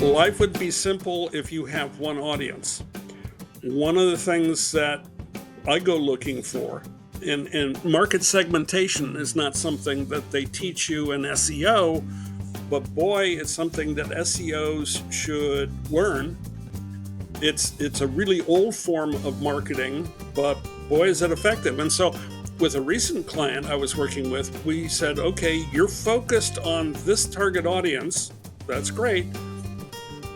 Life would be simple if you have one audience. One of the things that I go looking for in market segmentation is not something that they teach you in SEO, but boy, it's something that SEOs should learn. It's a really old form of marketing, but boy, is it effective. And so with a recent client I was working with, we said, okay, you're focused on this target audience. That's great.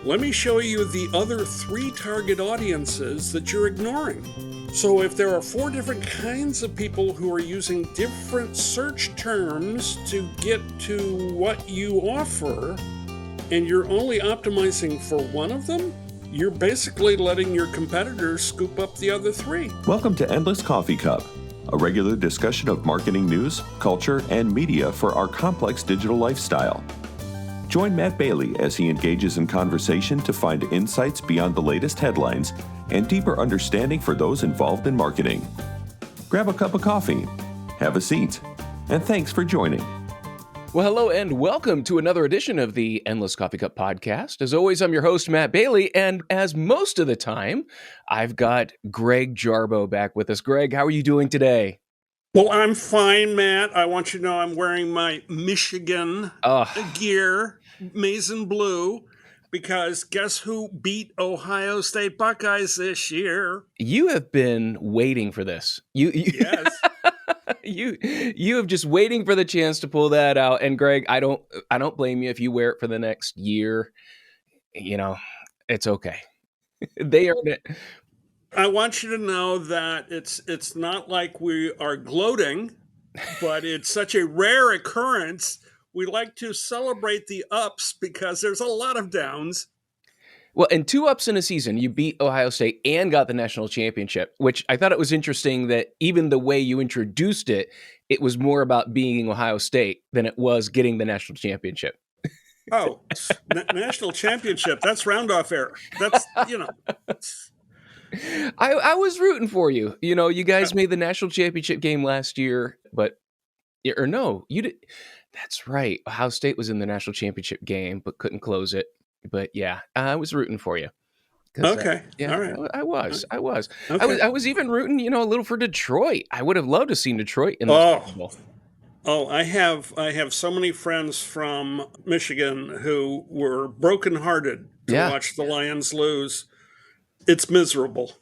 Let me show you the other 3 target audiences that you're ignoring. So if there are 4 different kinds of people who are using different search terms to get to what you offer, and you're only optimizing for one of them, you're basically letting your competitors scoop up the other 3. Welcome to Endless Coffee Cup, a regular discussion of marketing news, culture, and media for our complex digital lifestyle. Join Matt Bailey as he engages in conversation to find insights beyond the latest headlines and deeper understanding for those involved in marketing. Grab a cup of coffee, have a seat, and thanks for joining. Well, hello and welcome to another edition of the Endless Coffee Cup podcast. As always, I'm your host, Matt Bailey, and as most of the time, I've got Greg Jarboe back with us. Greg, how are you doing today? Well, I'm fine, Matt. I want you to know I'm wearing my Michigan gear, maize and blue, because guess who beat Ohio State Buckeyes this year? You have been waiting for this. Yes. You have just waiting for the chance to pull that out. And Greg, I don't blame you if you wear it for the next year. You know, it's okay. They earned it. I want you to know that it's not like we are gloating, but it's such a rare occurrence. We like to celebrate the ups because there's a lot of downs. Well, and 2 ups in a season, you beat Ohio State and got the national championship, which I thought it was interesting that even the way you introduced it, it was more about being Ohio State than it was getting the national championship. Oh, national championship. That's round-off error. That's, I was rooting for you. You know, you guys made the national championship game last year, but or no, you did. That's right. Ohio State was in the national championship game, but couldn't close it. But yeah, I was rooting for you. Okay. Yeah, all right. I was. Okay. I was even rooting, a little for Detroit. I would have loved to see Detroit in the Super Bowl. Oh, I have so many friends from Michigan who were brokenhearted to watch the Lions lose. It's miserable.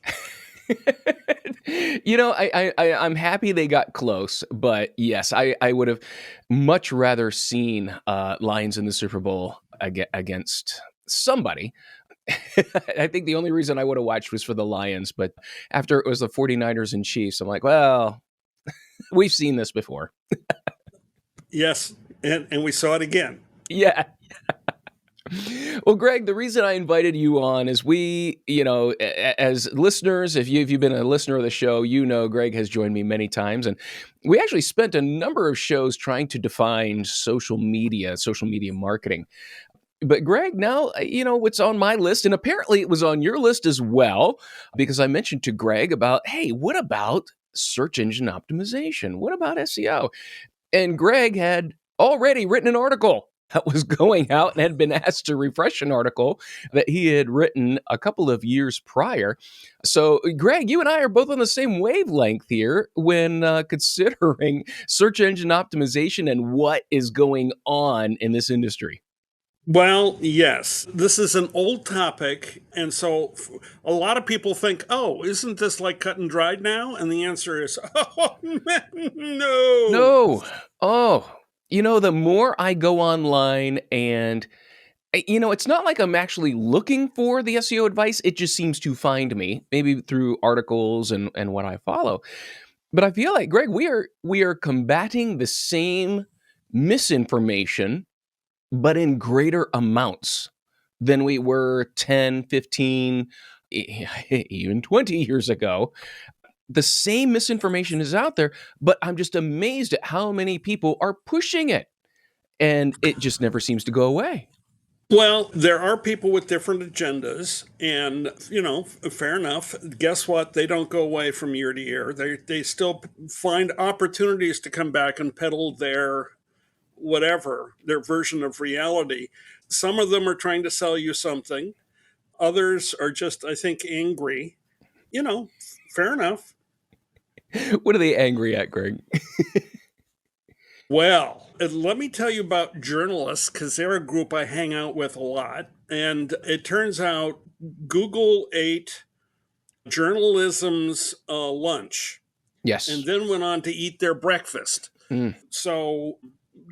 I'm happy they got close, but yes, I would have much rather seen Lions in the Super Bowl against somebody. I think the only reason I would have watched was for the Lions, but after it was the 49ers and Chiefs, I'm like, well, we've seen this before. Yes, and we saw it again. Yeah. Well, Greg, the reason I invited you on is we, as listeners, if you've been a listener of the show, Greg has joined me many times. And we actually spent a number of shows trying to define social media marketing. But Greg, now, what's on my list, and apparently it was on your list as well, because I mentioned to Greg about, hey, what about search engine optimization? What about SEO? And Greg had already written an article that was going out and had been asked to refresh an article that he had written a couple of years prior. So, Greg, you and I are both on the same wavelength here when considering search engine optimization and what is going on in this industry. Well, yes, this is an old topic. And so a lot of people think, oh, isn't this like cut and dried now? And the answer is, oh, no. No. Oh, the more I go online and, it's not like I'm actually looking for the SEO advice. It just seems to find me, maybe through articles and what I follow. But I feel like, Greg, we are combating the same misinformation, but in greater amounts than we were 10, 15, even 20 years ago. The same misinformation is out there, but I'm just amazed at how many people are pushing it. And it just never seems to go away. Well, there are people with different agendas, and, fair enough. Guess what? They don't go away from year to year. They still find opportunities to come back and peddle their whatever, their version of reality. Some of them are trying to sell you something. Others are just, I think, angry. Fair enough. What are they angry at, Greg? Well, let me tell you about journalists because they're a group I hang out with a lot. And it turns out Google ate journalism's lunch and Yes. then went on to eat their breakfast. Mm. So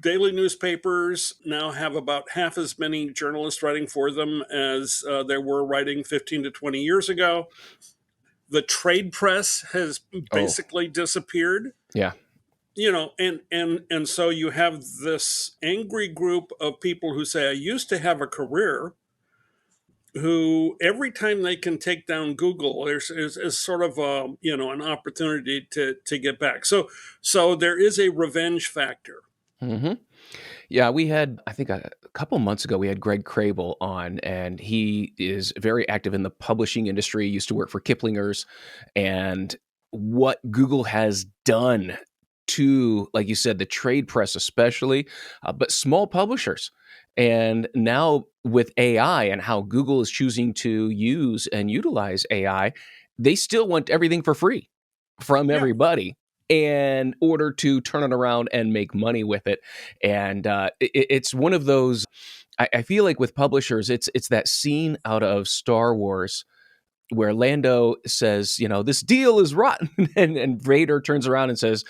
daily newspapers now have about half as many journalists writing for them as there were writing 15 to 20 years ago. The trade press has Oh, basically disappeared. yeah. And so you have this angry group of people who say, I used to have a career, who every time they can take down Google, is sort of an opportunity to get back. So there is a revenge factor. Hmm. Yeah, we had, I think a couple months ago, we had Greg Crable on, and he is very active in the publishing industry, used to work for Kiplinger's, and what Google has done to, like you said, the trade press especially, but small publishers. And now with AI and how Google is choosing to use and utilize AI, they still want everything for free from Yeah. everybody in order to turn it around and make money with it. And it's one of those. I feel like with publishers, it's that scene out of Star Wars where Lando says, this deal is rotten. And Vader turns around and says,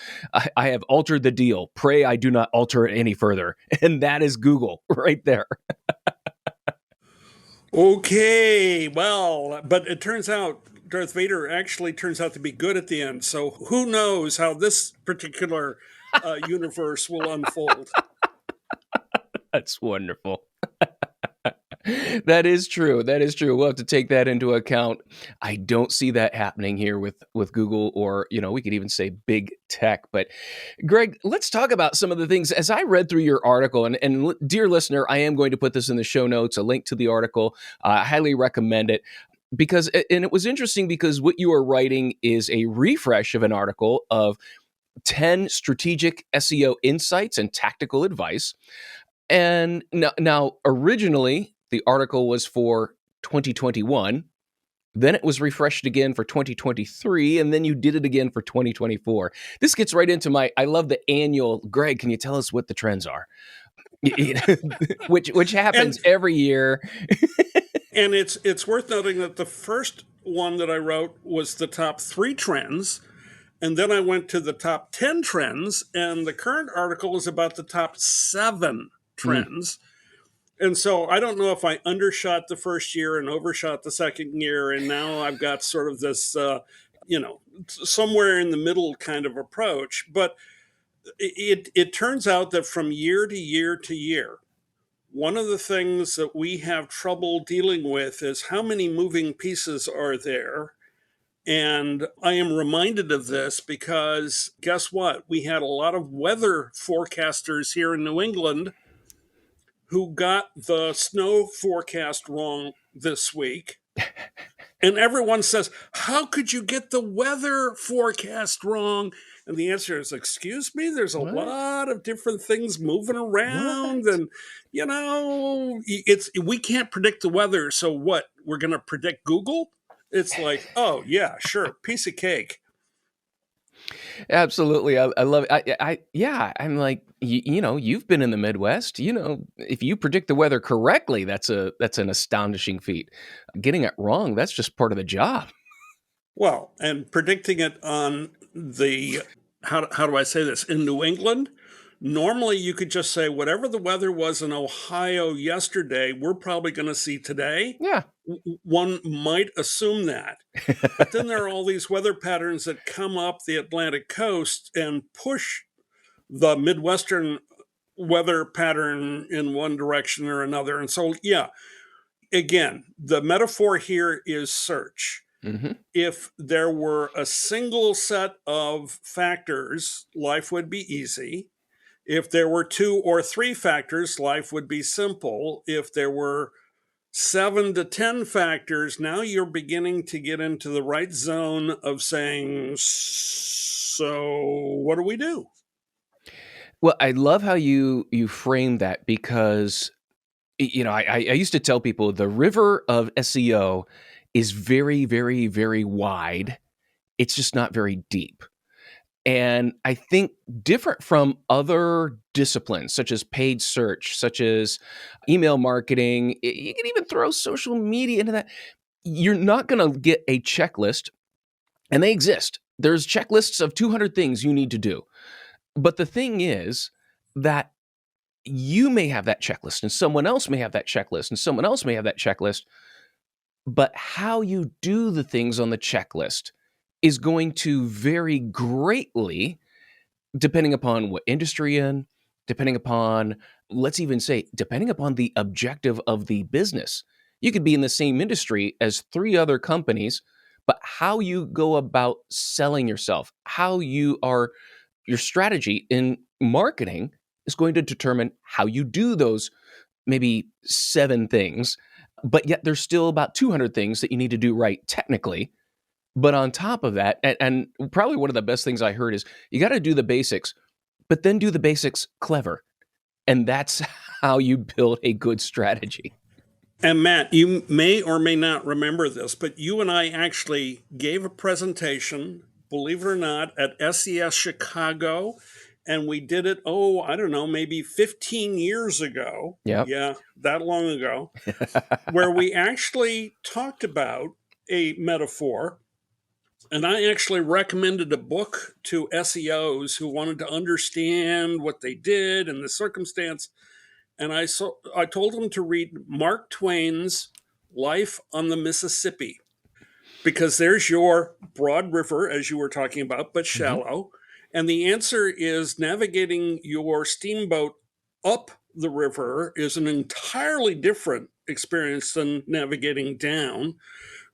I have altered the deal. Pray I do not alter it any further. And that is Google right there. Okay, well, but it turns out Darth Vader actually turns out to be good at the end. So who knows how this particular universe will unfold? That's wonderful. That is true. That is true. We'll have to take that into account. I don't see that happening here with Google, or we could even say big tech. But Greg, let's talk about some of the things. As I read through your article, and dear listener, I am going to put this in the show notes, a link to the article. I highly recommend it. And it was interesting because what you are writing is a refresh of an article of 10 strategic SEO insights and tactical advice. And now originally, the article was for 2021. Then it was refreshed again for 2023, and then you did it again for 2024. This gets right into I love the annual. Greg, can you tell us what the trends are? which happens And every year. and it's worth noting that the first one that I wrote was the top 3 trends, and then I went to the top 10 trends, and the current article is about the top 7 Mm. trends. And so I don't know if I undershot the first year and overshot the second year, and now I've got sort of this, somewhere in the middle kind of approach. But it turns out that from year to year to year, one of the things that we have trouble dealing with is how many moving pieces are there. And I am reminded of this because guess what? We had a lot of weather forecasters here in New England who got the snow forecast wrong this week. And everyone says, how could you get the weather forecast wrong? And the answer is, excuse me, there's a What? lot of different things moving around. What? And, we can't predict the weather. So what? We're going to predict Google? It's like, oh, yeah, sure, piece of cake. Absolutely. I love it. Yeah, I'm like, you've been in the Midwest. If you predict the weather correctly, that's an astonishing feat. Getting it wrong, that's just part of the job. Well, and predicting it on how do I say this? In New England, normally you could just say whatever the weather was in Ohio yesterday, we're probably going to see today. Yeah. One might assume that. But then there are all these weather patterns that come up the Atlantic coast and push the Midwestern weather pattern in one direction or another. And so, yeah, again, the metaphor here is search. Hmm. If there were a single set of factors, life would be easy. If there were 2 or 3 factors, life would be simple. If there were 7 to 10 factors, now you're beginning to get into the right zone of saying, so what do we do? Well, I love how you frame that, because I used to tell people the river of SEO is very, very, very wide. It's just not very deep. And I think different from other disciplines, such as paid search, such as email marketing, you can even throw social media into that. You're not going to get a checklist, and they exist. There's checklists of 200 things you need to do. But the thing is that you may have that checklist, and someone else may have that checklist, and someone else may have that checklist. But how you do the things on the checklist is going to vary greatly depending upon what industry you're in, depending upon, let's even say, depending upon the objective of the business. You could be in the same industry as three other companies, but how you go about selling yourself, how you are, your strategy in marketing is going to determine how you do those maybe 7 things. But yet there's still about 200 things that you need to do right technically. But on top of that, and probably one of the best things I heard is you got to do the basics, but then do the basics clever. And that's how you build a good strategy. And Matt, you may or may not remember this, but you and I actually gave a presentation, believe it or not, at SES Chicago. And we did it, I don't know, maybe 15 years ago. Yep. Yeah, that long ago, where we actually talked about a metaphor. And I actually recommended a book to SEOs who wanted to understand what they did and the circumstance. And I told them to read Mark Twain's Life on the Mississippi, because there's your broad river, as you were talking about, but shallow. And the answer is navigating your steamboat up the river is an entirely different experience than navigating down.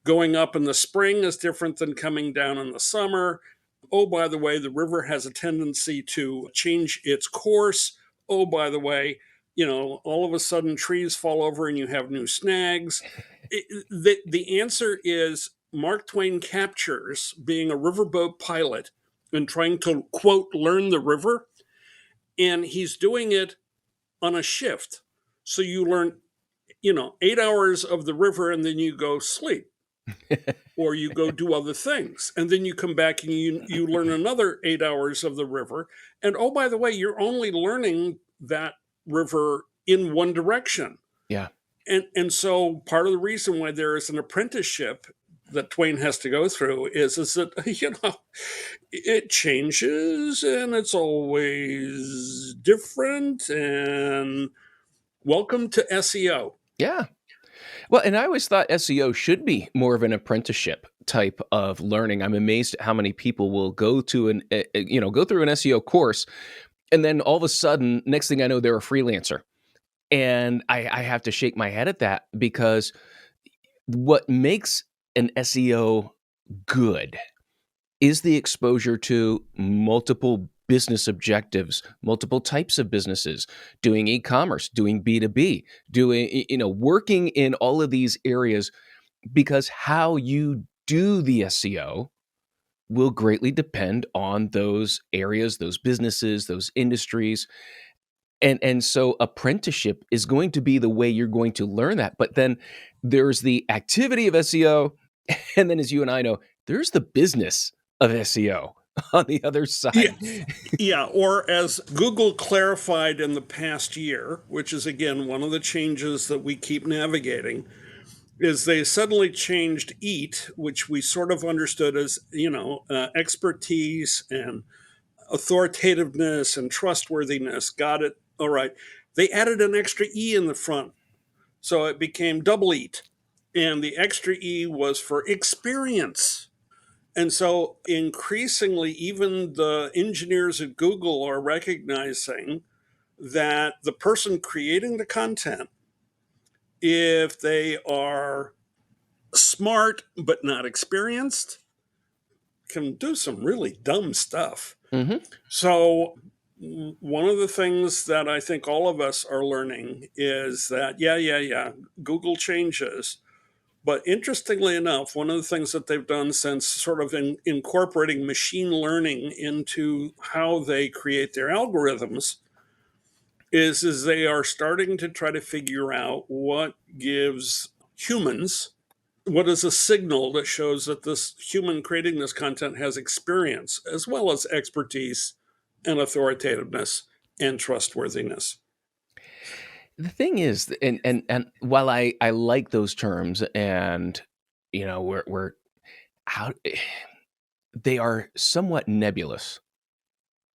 Going up in the spring is different than coming down in the summer. Oh, by the way, the river has a tendency to change its course. Oh, by the way, all of a sudden trees fall over and you have new snags. The answer is Mark Twain captures being a riverboat pilot and trying to, quote, learn the river. And he's doing it on a shift. So you learn, 8 hours of the river and then you go sleep. Or you go do other things, and then you come back and you learn another 8 hours of the river. And oh, by the way, you're only learning that river in one direction. Yeah. And so part of the reason why there is an apprenticeship that Twain has to go through is that it changes and it's always different. And welcome to SEO. Yeah. Well, and I always thought SEO should be more of an apprenticeship type of learning. I'm amazed at how many people will go to go through an SEO course, and then all of a sudden, next thing I know, they're a freelancer. And I have to shake my head at that, because what makes an SEO good is the exposure to multiple business objectives, multiple types of businesses, doing e-commerce, doing B2B, doing, working in all of these areas, because how you do the SEO will greatly depend on those areas, those businesses, those industries. And so apprenticeship is going to be the way you're going to learn that. But then there's the activity of SEO. And then, as you and I know, there's the business of SEO on the other side. Yeah, or as Google clarified in the past year, which is again one of the changes that we keep navigating, is they suddenly changed EAT, which we sort of understood as expertise and authoritativeness and trustworthiness. Got it. All right. They added an extra E in the front, so it became double EAT, and the extra E was for experience. And so increasingly, even the engineers at Google are recognizing that the person creating the content, if they are smart but not experienced, can do some really dumb stuff. Mm-hmm. So one of the things that I think all of us are learning is that, Google changes. But interestingly enough, one of the things that they've done since sort of incorporating machine learning into how they create their algorithms is they are starting to try to figure out what gives humans, what is a signal that shows that this human creating this content has experience as well as expertise and authoritativeness and trustworthiness. The thing is, and while I like those terms, and we're how they are somewhat nebulous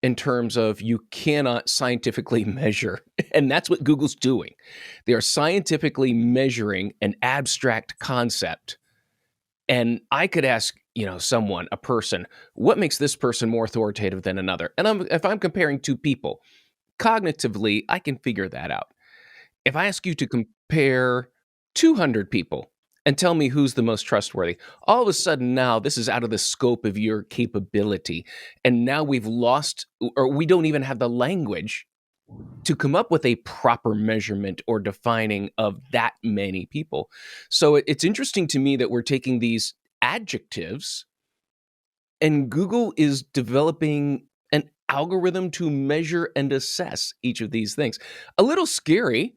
in terms of you cannot scientifically measure. And that's what Google's doing. They are scientifically measuring an abstract concept. And I could ask, someone, a person, what makes this person more authoritative than another? And if I'm comparing two people, cognitively, I can figure that out. If I ask you to compare 200 people and tell me who's the most trustworthy, all of a sudden now this is out of the scope of your capability. And now we've lost, or we don't even have the language to come up with a proper measurement or defining of that many people. So it's interesting to me that we're taking these adjectives and Google is developing an algorithm to measure and assess each of these things. A little scary.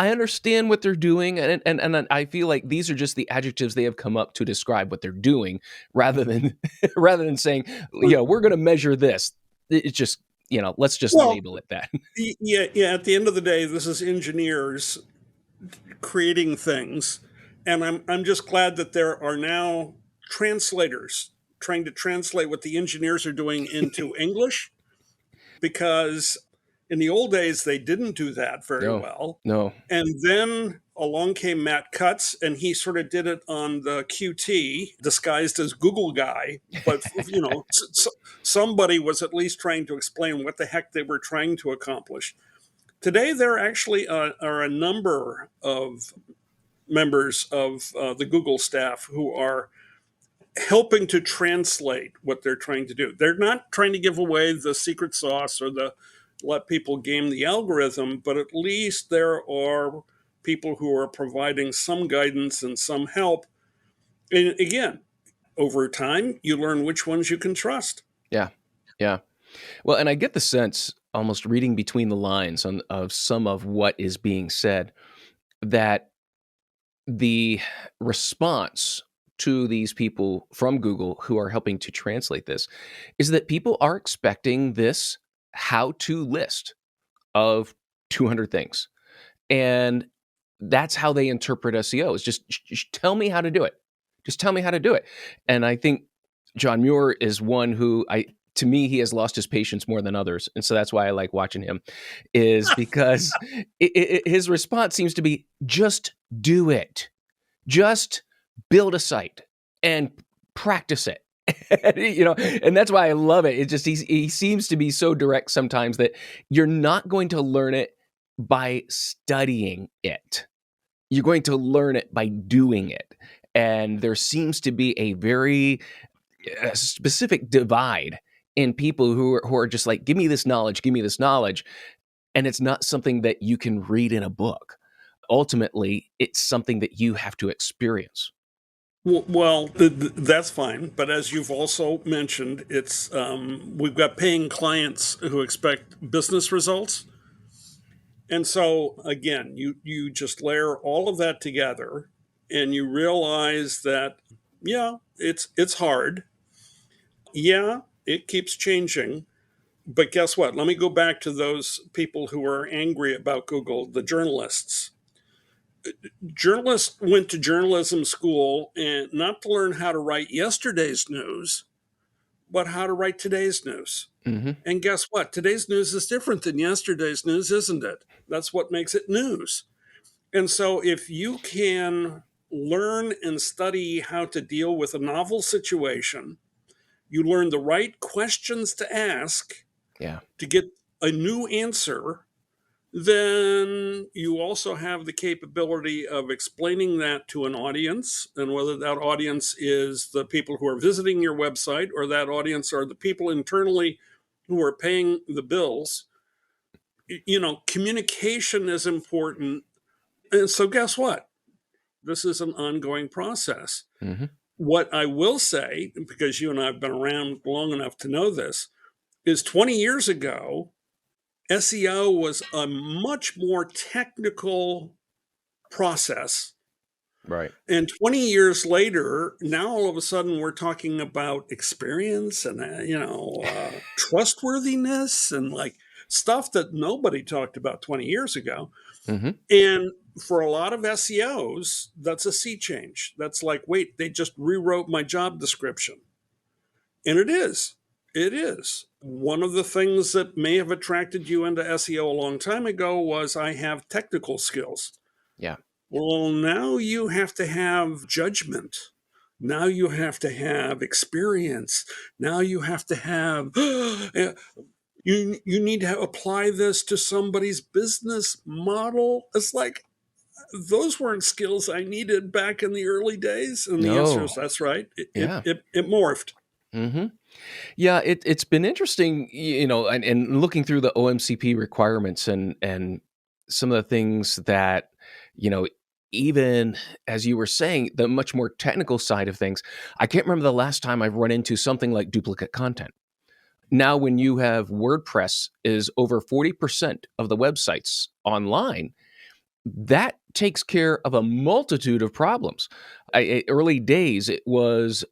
I understand what they're doing, and I feel like these are just the adjectives they have come up to describe what they're doing, rather than rather than saying, we're going to measure this. It's just, let's just Well, label it that. yeah. At the end of the day, this is engineers creating things, and I'm just glad that there are now translators trying to translate what the engineers are doing into English, because in the old days they didn't do that very No, well. no. And then along came Matt Cutts, and he sort of did it on the QT, disguised as Google guy. But somebody was at least trying to explain what the heck they were trying to accomplish. Today, there actually are a number of members of the Google staff who are helping to translate what they're trying to do. They're not trying to give away the secret sauce or the let people game the algorithm, but at least there are people who are providing some guidance and some help. And again, over time, you learn which ones you can trust. Yeah, yeah. Well, and I get the sense, almost reading between the lines of some of what is being said, that the response to these people from Google who are helping to translate this is that people are expecting this how-to list of 200 things. And that's how they interpret SEO, is just tell me how to do it. Just tell me how to do it. And I think John Muir is one who to me, he has lost his patience more than others. And so that's why I like watching him, is because his response seems to be just do it. Just build a site and practice it. And that's why I love it. It's just he seems to be so direct sometimes that you're not going to learn it by studying it. You're going to learn it by doing it. And there seems to be a very specific divide in people who are just like, give me this knowledge, give me this knowledge. And it's not something that you can read in a book. Ultimately, it's something that you have to experience. Well, that's fine. But as you've also mentioned, it's we've got paying clients who expect business results. And so again, you just layer all of that together and you realize that, yeah, it's hard. Yeah, it keeps changing. But guess what? Let me go back to those people who are angry about Google, the journalists. Journalists went to journalism school and not to learn how to write yesterday's news, but how to write today's news. Mm-hmm. And guess what? Today's news is different than yesterday's news, isn't it? That's what makes it news. And so if you can learn and study how to deal with a novel situation, you learn the right questions to ask to get a new answer, then you also have the capability of explaining that to an audience. And whether that audience is the people who are visiting your website or that audience are the people internally who are paying the bills, communication is important. And so guess what? This is an ongoing process. Mm-hmm. What I will say, because you and I have been around long enough to know this, is 20 years ago, SEO was a much more technical process. Right. And 20 years later, now all of a sudden we're talking about experience and, trustworthiness and like stuff that nobody talked about 20 years ago. Hmm. And for a lot of SEOs, that's a sea change. That's like, wait, they just rewrote my job description. And it is. It is. One of the things that may have attracted you into SEO a long time ago was I have technical skills. Yeah. Well, now you have to have judgment. Now you have to have experience. Now you have to have you need to apply this to somebody's business model. It's like those weren't skills I needed back in the early days. And the answer is No. that's right. It it, Yeah. it, it morphed. Hmm. Yeah, it's been interesting, and looking through the OMCP requirements and some of the things that, you know, even as you were saying, the much more technical side of things. I can't remember the last time I've run into something like duplicate content. Now, when you have WordPress is over 40% of the websites online, that takes care of a multitude of problems. Early days, it was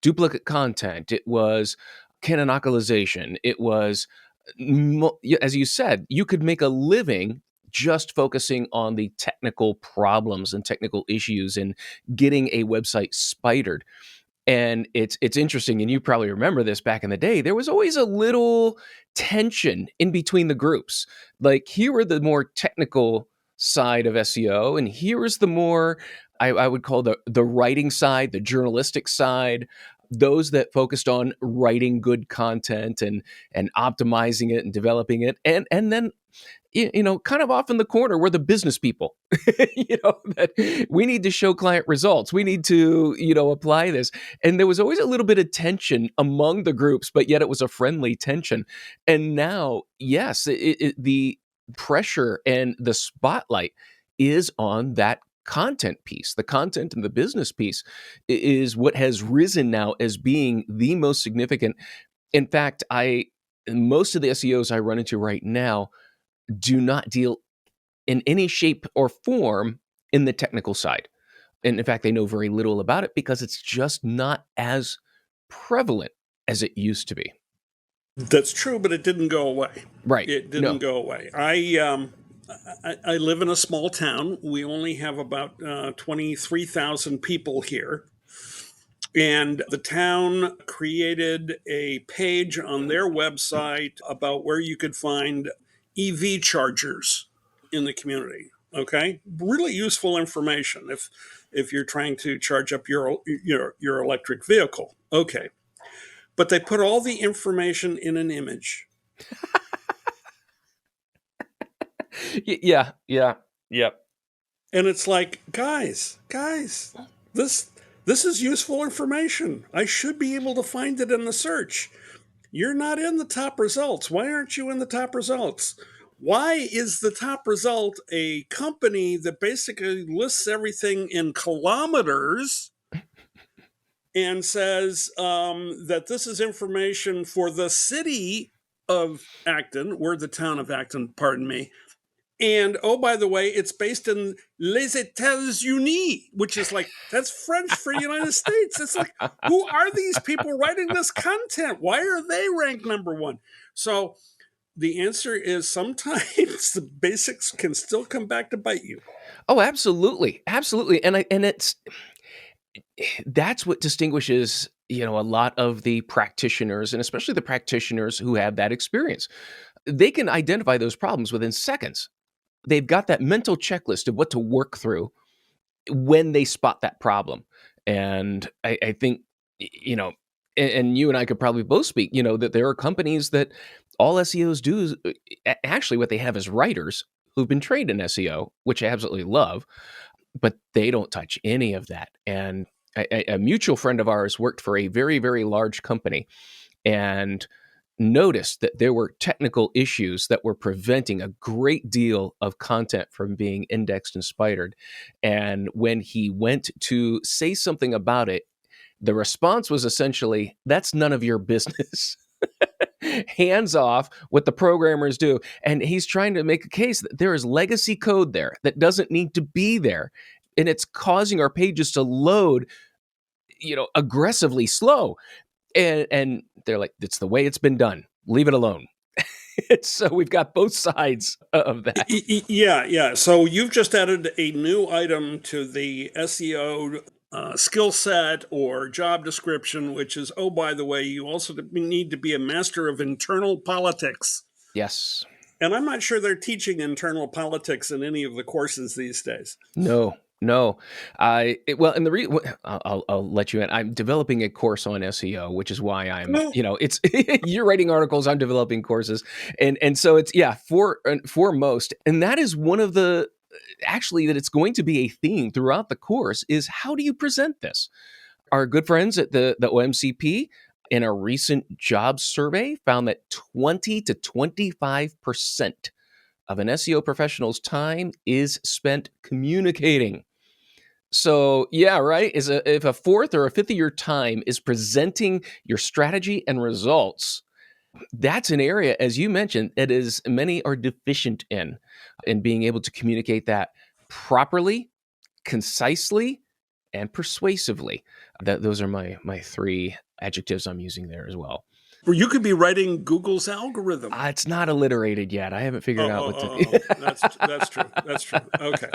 duplicate content, it was canonicalization, it was, as you said, you could make a living just focusing on the technical problems and technical issues and getting a website spidered. And it's interesting, and you probably remember this back in the day. There was always a little tension in between the groups. Like here were the more technical side of SEO, and here was the more I would call the writing side, the journalistic side. Those that focused on writing good content and optimizing it and developing it, and then kind of off in the corner were the business people, that we need to show client results. We need to, apply this. And there was always a little bit of tension among the groups, but yet it was a friendly tension. And now, yes, the pressure and the spotlight is on that content piece. The content and the business piece is what has risen now as being the most significant. In fact, most of the SEOs I run into right now do not deal in any shape or form in the technical side. And in fact, they know very little about it because it's just not as prevalent as it used to be. That's true, but it didn't go away. Right. It didn't No. go away. I live in a small town. We only have about 23,000 people here. And the town created a page on their website about where you could find EV chargers in the community. Okay, really useful information if you're trying to charge up your electric vehicle. Okay, but they put all the information in an image. Yeah. Yeah. Yep. And it's like, guys, this this is useful information. I should be able to find it in the search. You're not in the top results. Why aren't you in the top results? Why is the top result a company that basically lists everything in kilometers and says that this is information for the city of Acton, or the town of Acton, pardon me. And oh, by the way, it's based in Les États-Unis, which is like, that's French for United States. It's like, who are these people writing this content? Why are they ranked number one? So the answer is sometimes the basics can still come back to bite you. Oh, absolutely. Absolutely. And that's what distinguishes, a lot of the practitioners, and especially the practitioners who have that experience. They can identify those problems within seconds. They've got that mental checklist of what to work through when they spot that problem. And I think, and you and I could probably both speak, that there are companies that all SEOs do is actually what they have is writers who've been trained in SEO, which I absolutely love, but they don't touch any of that. And a mutual friend of ours worked for a very, very large company and noticed that there were technical issues that were preventing a great deal of content from being indexed and spidered. And when he went to say something about it, the response was essentially, "That's none of your business." hands off what the programmers do. And he's trying to make a case that there is legacy code there that doesn't need to be there. And it's causing our pages to load, aggressively slow. And they're like, it's the way it's been done. Leave it alone. So we've got both sides of that. Yeah. So you've just added a new item to the SEO skill set or job description, which is, oh, by the way, you also need to be a master of internal politics. Yes. And I'm not sure they're teaching internal politics in any of the courses these days. No. I'll let you in. I'm developing a course on SEO, which is why I'm, it's you're writing articles, I'm developing courses, and so it's foremost, and that is one of the actually that it's going to be a theme throughout the course is how do you present this? Our good friends at the OMCP in a recent job survey found that 20 to 25% of an SEO professional's time is spent communicating. So yeah, right. If a fourth or a fifth of your time is presenting your strategy and results, that's an area, as you mentioned, that is many are deficient in being able to communicate that properly, concisely, and persuasively. Those are my three adjectives I'm using there as well. Or you could be writing Google's algorithm. It's not alliterated yet. I haven't figured out what to. That's true. That's true. Okay.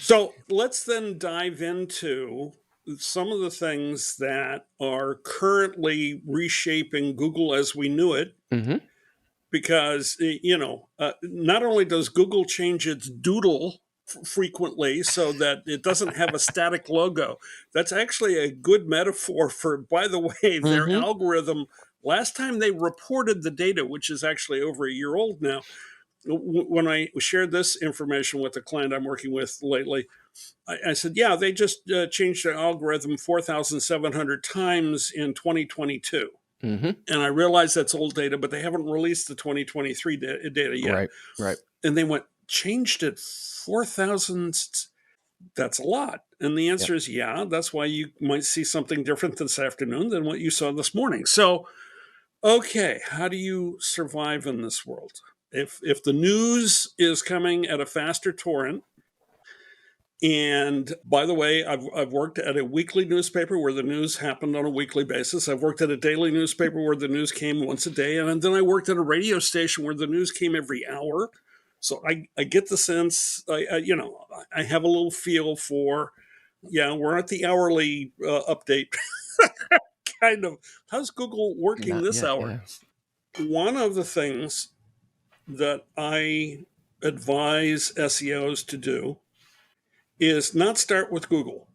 So let's then dive into some of the things that are currently reshaping Google as we knew it. Mm-hmm. Because, not only does Google change its doodle frequently so that it doesn't have a static logo, that's actually a good metaphor for, by the way, their algorithm. Last time they reported the data, which is actually over a year old now, when I shared this information with the client I'm working with lately, I said, yeah, they just changed their algorithm 4,700 times in 2022. Mm-hmm. And I realize that's old data, but they haven't released the 2023 data yet. Right. And they changed it 4,000. That's a lot. And the answer is, yeah, that's why you might see something different this afternoon than what you saw this morning. So, okay, how do you survive in this world? If the news is coming at a faster torrent, and by the way, I've worked at a weekly newspaper where the news happened on a weekly basis. I've worked at a daily newspaper where the news came once a day. And then I worked at a radio station where the news came every hour. So I get the sense, I have a little feel for, we're at the hourly update kind of. How's Google working this hour? Yeah. One of the things that I advise SEOs to do is not start with Google.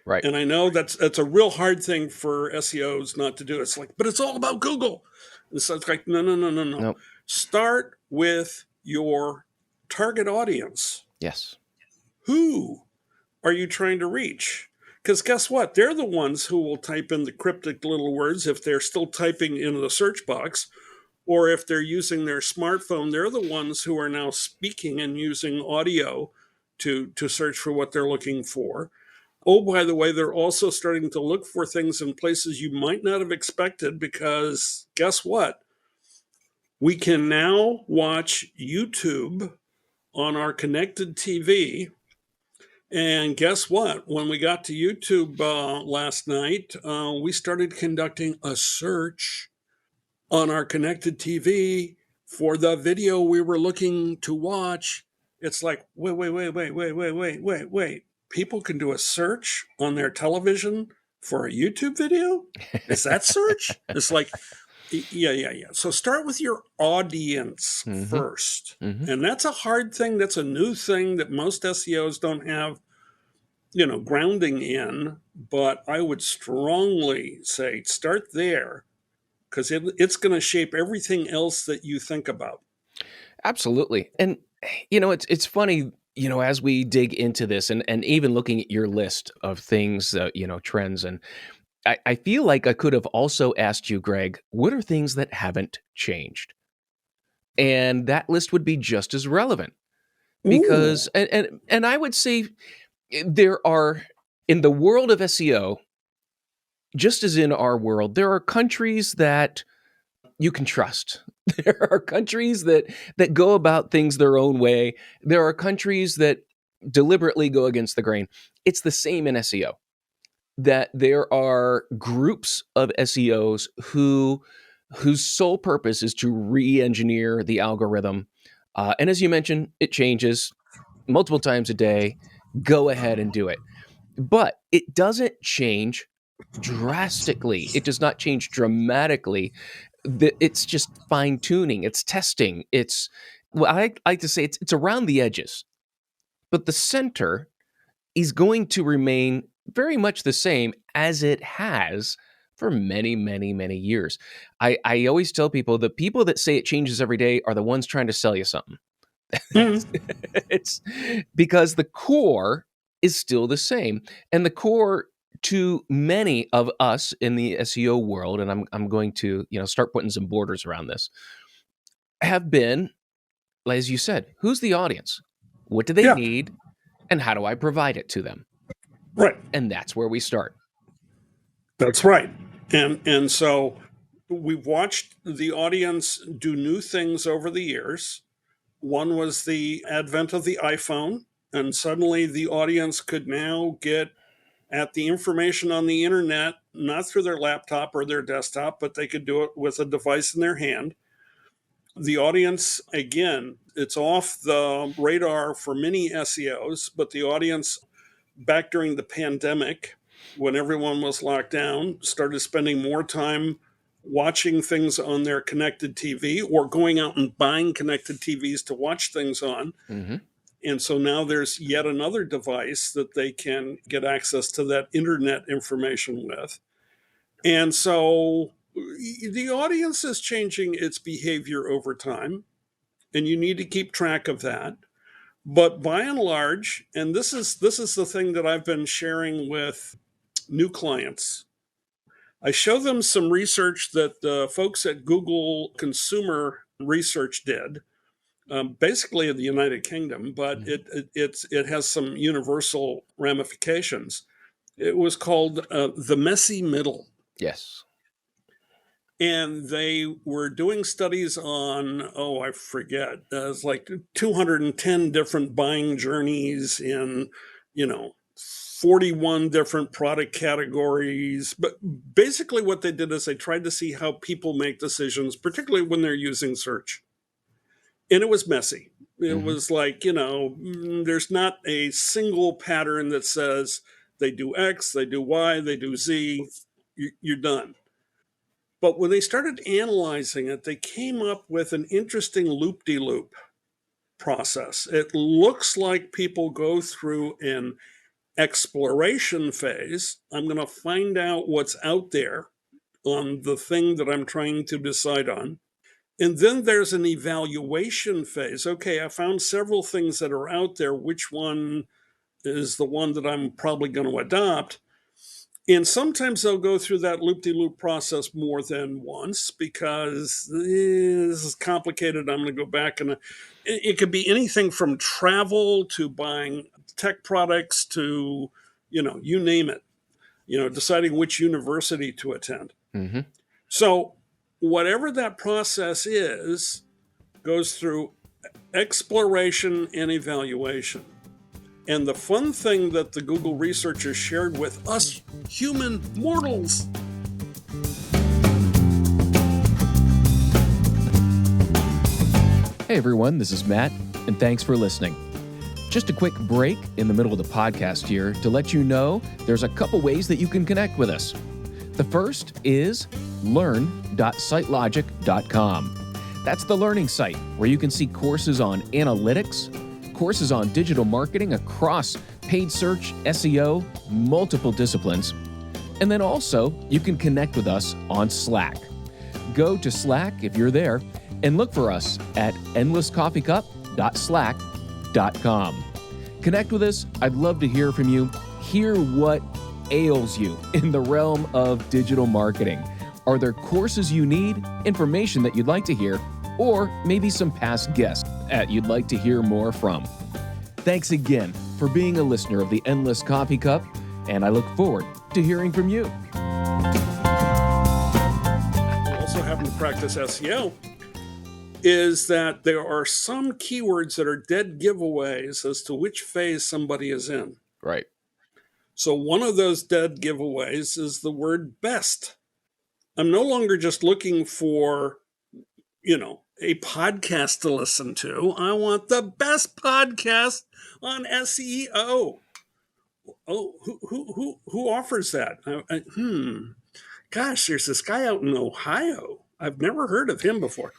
Right. And I know that's a real hard thing for SEOs not to do. It's like, but it's all about Google. And so it's like, no. Nope. Start with your target audience. Yes. Who are you trying to reach? Because guess what? They're the ones who will type in the cryptic little words if they're still typing into the search box. Or if they're using their smartphone, they're the ones who are now speaking and using audio to search for what they're looking for. Oh, by the way, they're also starting to look for things in places you might not have expected, because guess what? We can now watch YouTube on our connected TV. And guess what? When we got to YouTube last night, we started conducting a search on our connected TV for the video we were looking to watch. It's like, wait. People can do a search on their television for a YouTube video? Is that search? It's like, yeah. So start with your audience first. And that's a hard thing. That's a new thing that most SEOs don't have, grounding in. But I would strongly say start there, because it's going to shape everything else that you think about. Absolutely. And, it's funny, as we dig into this and even looking at your list of things, trends, and I feel like I could have also asked you, Greg, what are things that haven't changed? And that list would be just as relevant, because, and I would say there are, in the world of SEO, just as in our world, there are countries that you can trust. There are countries that go about things their own way. There are countries that deliberately go against the grain. It's the same in SEO. That there are groups of SEOs whose sole purpose is to re-engineer the algorithm. And as you mentioned, it changes multiple times a day. Go ahead and do it. But it doesn't change drastically. It does not change dramatically. It's just fine tuning. It's testing. I like to say it's around the edges, but the center is going to remain very much the same as it has for many, many, many years. I always tell people the people that say it changes every day are the ones trying to sell you something. It's because the core is still the same, and the core to many of us in the SEO world, and I'm going to start putting some borders around this, have been, as you said, who's the audience? What do they need? And how do I provide it to them? Right. And that's where we start. That's right. And so we've watched the audience do new things over the years. One was the advent of the iPhone, and suddenly the audience could now get at the information on the internet, not through their laptop or their desktop, but they could do it with a device in their hand. The audience, again, it's off the radar for many SEOs, but the audience back during the pandemic, when everyone was locked down, started spending more time watching things on their connected TV or going out and buying connected TVs to watch things on. Mm-hmm. And so now there's yet another device that they can get access to that internet information with. And so the audience is changing its behavior over time, and you need to keep track of that. But by and large, and this is the thing that I've been sharing with new clients, I show them some research that the folks at Google Consumer Research did, basically in the United Kingdom, but it has some universal ramifications. It was called The Messy Middle. Yes. And they were doing studies on, I forget, it's like 210 different buying journeys in, 41 different product categories. But basically what they did is they tried to see how people make decisions, particularly when they're using search. And it was messy. It was like, there's not a single pattern that says they do X, they do Y, they do Z, you're done. But when they started analyzing it, they came up with an interesting loop-de-loop process. It looks like people go through an exploration phase. I'm going to find out what's out there on the thing that I'm trying to decide on. And then there's an evaluation phase. Okay, I found several things that are out there. Which one is the one that I'm probably going to adopt? And sometimes they'll go through that loop-de-loop process more than once because this is complicated. I'm going to go back, and it could be anything from travel to buying tech products to, you name it, deciding which university to attend. Mm-hmm. So whatever that process is, goes through exploration and evaluation. And the fun thing that the Google researchers shared with us human mortals. Hey everyone, this is Matt, and thanks for listening. Just a quick break in the middle of the podcast here to let you know there's a couple ways that you can connect with us. The first is learn.sitelogic.com. That's the learning site where you can see courses on analytics, courses on digital marketing across paid search, SEO, multiple disciplines. And then also, you can connect with us on Slack. Go to Slack if you're there and look for us at endlesscoffeecup.slack.com. Connect with us. I'd love to hear from you. Hear what ails you in the realm of digital marketing. Are there courses you need, information that you'd like to hear, or maybe some past guests that you'd like to hear more from? Thanks again for being a listener of the Endless Coffee Cup, and I look forward to hearing from you. I also happen to practice SEO is that there are some keywords that are dead giveaways as to which phase somebody is in. Right. So one of those dead giveaways is the word best. I'm no longer just looking for, a podcast to listen to. I want the best podcast on SEO. Oh, who offers that? Gosh, there's this guy out in Ohio. I've never heard of him before.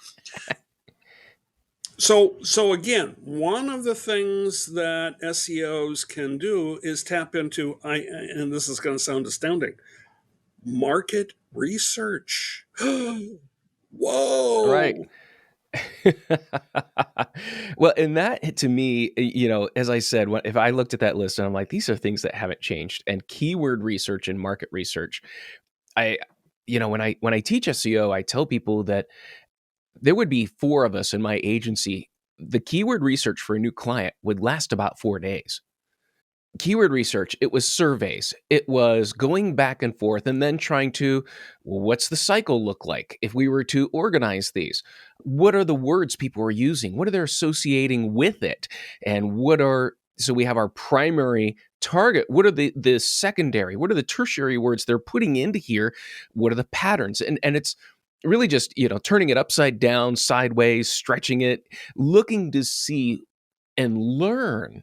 So again, one of the things that SEOs can do is tap into, and this is going to sound astounding, market research. Right. Whoa. Well, and that to me, as I said, if I looked at that list and I'm like, these are things that haven't changed. And keyword research and market research, I, when I teach SEO, I tell people that there would be 4 of us in my agency. The keyword research for a new client would last about 4 days. Keyword research, it was surveys. It was going back and forth and then trying to, well, what's the cycle look like if we were to organize these? What are the words people are using? What are they associating with it? And so we have our primary target. What are the secondary? What are the tertiary words they're putting into here? What are the patterns? And it's really just, turning it upside down, sideways, stretching it, looking to see and learn.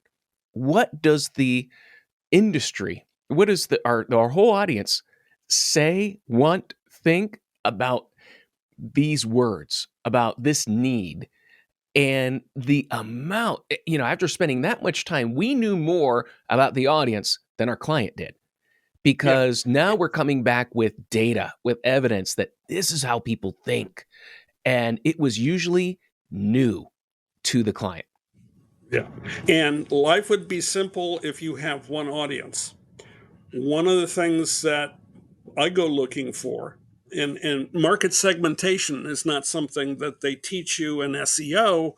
What does the industry, what does our whole audience say, want, think about these words, about this need? And the amount, after spending that much time, we knew more about the audience than our client did. Because now we're coming back with data, with evidence that this is how people think. And it was usually new to the client. Yeah. And life would be simple if you have one audience. One of the things that I go looking for, and market segmentation is not something that they teach you in SEO,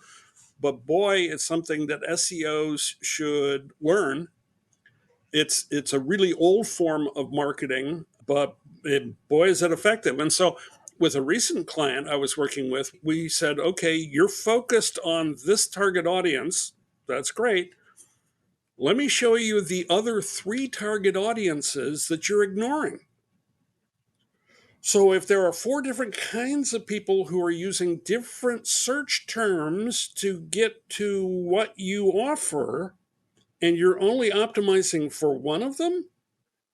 but boy, it's something that SEOs should learn. It's a really old form of marketing, but boy, is it effective. And so with a recent client I was working with, we said, okay, you're focused on this target audience. That's great. Let me show you the other 3 target audiences that you're ignoring. So if there are 4 different kinds of people who are using different search terms to get to what you offer, and you're only optimizing for one of them,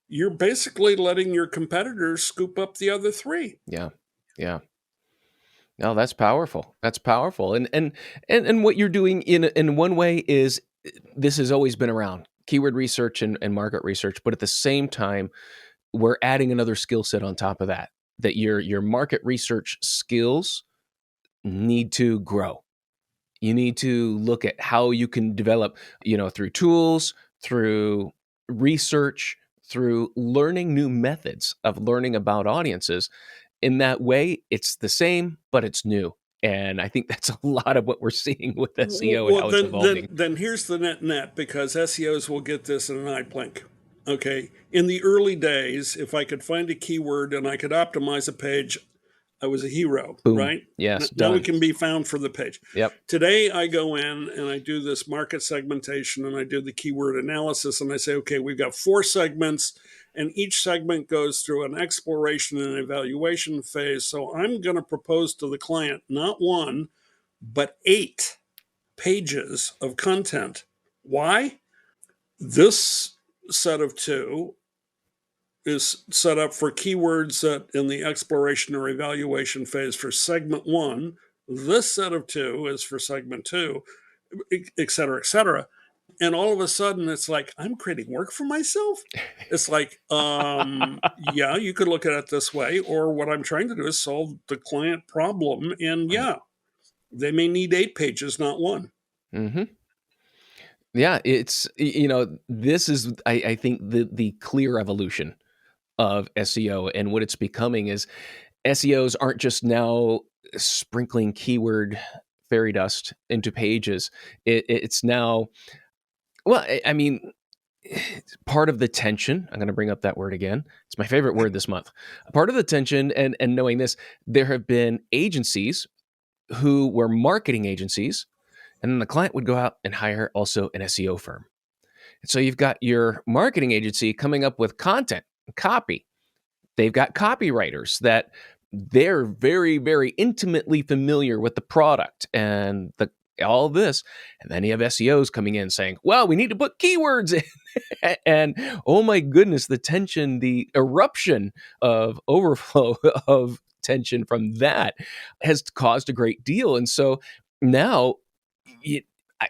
you're basically letting your competitors scoop up the other 3. Yeah. Yeah. No, that's powerful. That's powerful. And what you're doing in one way is, this has always been around, keyword research and market research, but at the same time, we're adding another skill set on top of that your market research skills need to grow. You need to look at how you can develop, through tools, through research, through learning new methods of learning about audiences. In that way, it's the same, but it's new. And I think that's a lot of what we're seeing with SEO and how it's evolving. Then here's the net, because SEOs will get this in an eye blink. Okay. In the early days, if I could find a keyword and I could optimize a page, I was a hero, Boom. right? Yes. Now Done. we can be found for the page. Yep. Today I go in and I do this market segmentation and I do the keyword analysis and I say, okay, we've got 4 segments and each segment goes through an exploration and evaluation phase. So I'm going to propose to the client not 1, but 8 pages of content. Why? This set of 2 is set up for keywords that in the exploration or evaluation phase for segment 1. This set of 2 is for segment 2, et cetera, et cetera. And all of a sudden it's like, I'm creating work for myself. It's like, yeah, you could look at it this way, or what I'm trying to do is solve the client problem. And yeah, they may need 8 pages, not 1. Mm-hmm. Yeah, it's, this is, I think, the clear evolution of SEO, and what it's becoming is SEOs aren't just now sprinkling keyword fairy dust into pages. It's now, well, I mean, part of the tension, I'm going to bring up that word again. It's my favorite word this month. Part of the tension and knowing this, there have been agencies who were marketing agencies, and then the client would go out and hire also an SEO firm. And so you've got your marketing agency coming up with content, copy. They've got copywriters that they're very, very intimately familiar with the product and all this. And then you have SEOs coming in saying, well, we need to put keywords in. And oh my goodness, the tension, the eruption of overflow of tension from that has caused a great deal. And so now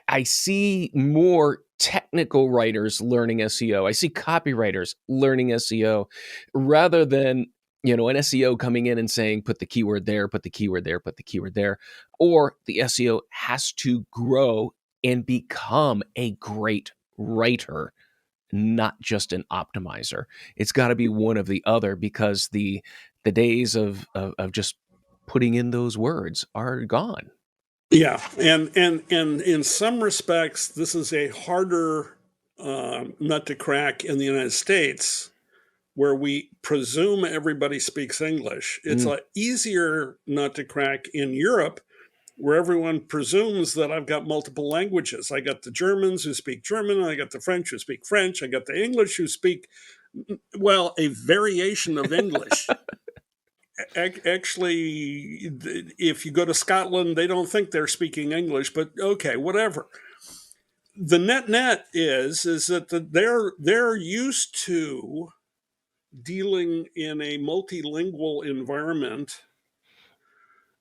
I see more technical writers learning SEO. I see copywriters learning SEO rather than, an SEO coming in and saying, put the keyword there, put the keyword there, put the keyword there. Or the SEO has to grow and become a great writer, not just an optimizer. It's got to be one of the other, because the days of just putting in those words are gone. Yeah, and in some respects, this is a harder nut to crack in the United States, where we presume everybody speaks English. It's an easier nut to crack in Europe, where everyone presumes that I've got multiple languages. I got the Germans who speak German, I got the French who speak French, I got the English who speak, well, a variation of English. Actually, if you go to Scotland, they don't think they're speaking English, but okay, whatever. The net is that they're used to dealing in a multilingual environment.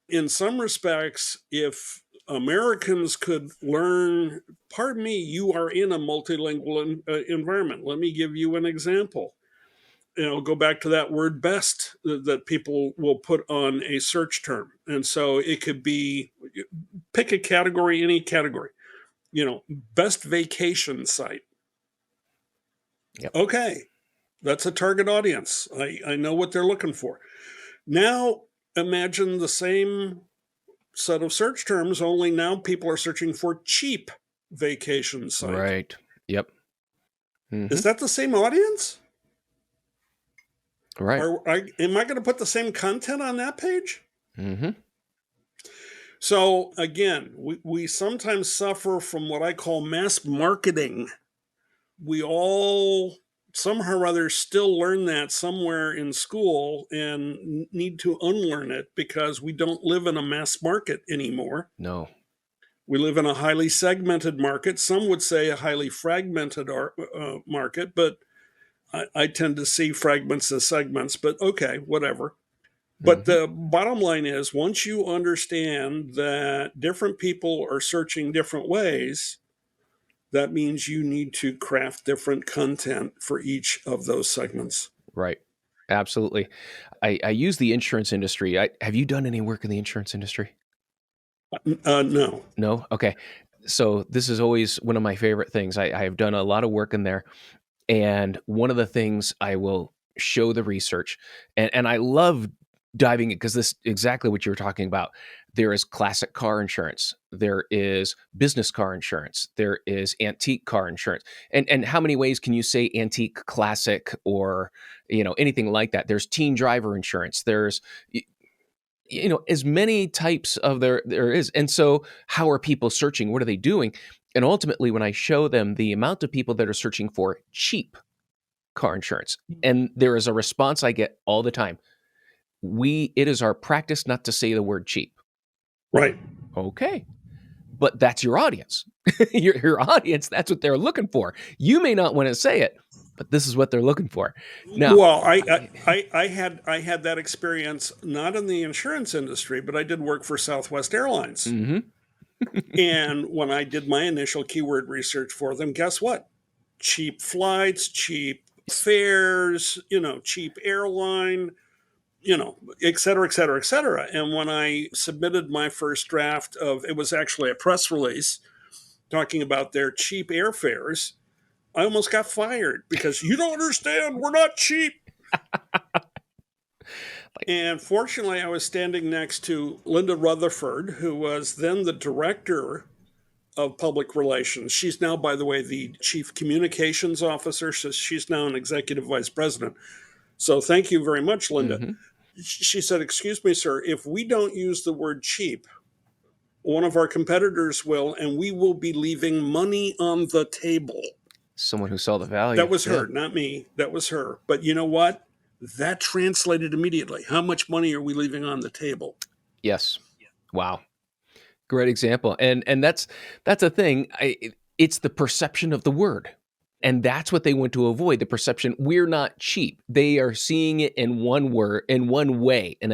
In some respects, if Americans could learn, pardon me, you are in a multilingual environment. Let me give you an example. Go back to that word best that people will put on a search term. And so it could be, pick a category, any category, best vacation site. Yep. Okay, that's a target audience. I know what they're looking for. Now imagine the same set of search terms, only now people are searching for cheap vacation site. Right. Yep. Mm-hmm. Is that the same audience? Right. Am I going to put the same content on that page? Mm-hmm. So again, we sometimes suffer from what I call mass marketing. We all somehow or other still learn that somewhere in school and need to unlearn it, because we don't live in a mass market anymore. No. We live in a highly segmented market. Some would say a highly fragmented market, but I tend to see fragments as segments, but okay, whatever. But the bottom line is, once you understand that different people are searching different ways, that means you need to craft different content for each of those segments. Right. Absolutely. I use the insurance industry. Have you done any work in the insurance industry? No. No? Okay. So this is always one of my favorite things. I have done a lot of work in there. And one of the things I will show the research, and I love diving it because this exactly what you were talking about. There is classic car insurance. There is business car insurance. There is antique car insurance. And how many ways can you say antique, classic, or anything like that? There's teen driver insurance. There's as many types of there is. And so how are people searching? What are they doing? And ultimately, when I show them the amount of people that are searching for cheap car insurance, and there is a response I get all the time. It is our practice not to say the word cheap. Right. Okay. But that's your audience. your audience, that's what they're looking for. You may not want to say it, but this is what they're looking for. Now, well, I had that experience not in the insurance industry, but I did work for Southwest Airlines. Mm-hmm. And when I did my initial keyword research for them, guess what? Cheap flights, cheap fares, cheap airline, et cetera, et cetera, et cetera. And when I submitted my first draft it was actually a press release talking about their cheap airfares, I almost got fired because you don't understand, we're not cheap. And fortunately, I was standing next to Linda Rutherford, who was then the director of public relations. She's now, by the way, the chief communications officer. So she's now an executive vice president. So thank you very much, Linda. Mm-hmm. She said, "Excuse me, sir, if we don't use the word cheap, one of our competitors will, and we will be leaving money on the table." Someone who saw the value. That was Yeah. her, not me. That was her. But you know what? That translated immediately. How much money are we leaving on the table? Yes. Wow. Great example. And that's a thing. It's the perception of the word. And that's what they want to avoid, the perception we're not cheap. They are seeing it in one word, in one way, in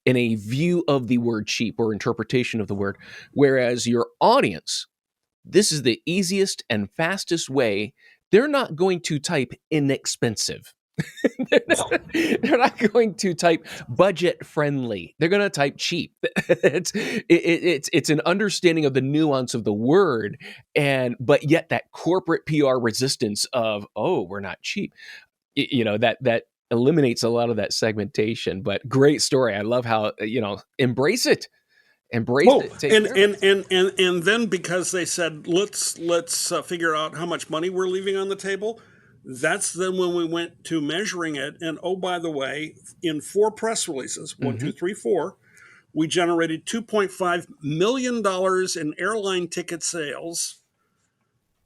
a view of the word cheap or interpretation of the word. Whereas your audience, this is the easiest and fastest way. They're not going to type inexpensive. They're not going to type budget friendly. They're going to type cheap. It's an understanding of the nuance of the word, but yet that corporate PR resistance of, oh, we're not cheap. That eliminates a lot of that segmentation. But great story. I love how embrace it. Embrace it. Take care of it. And then because they said let's figure out how much money we're leaving on the table, that's then when we went to measuring it. And oh, by the way, in 4 press releases, 1, 2, 3, 4, we generated $2.5 million in airline ticket sales.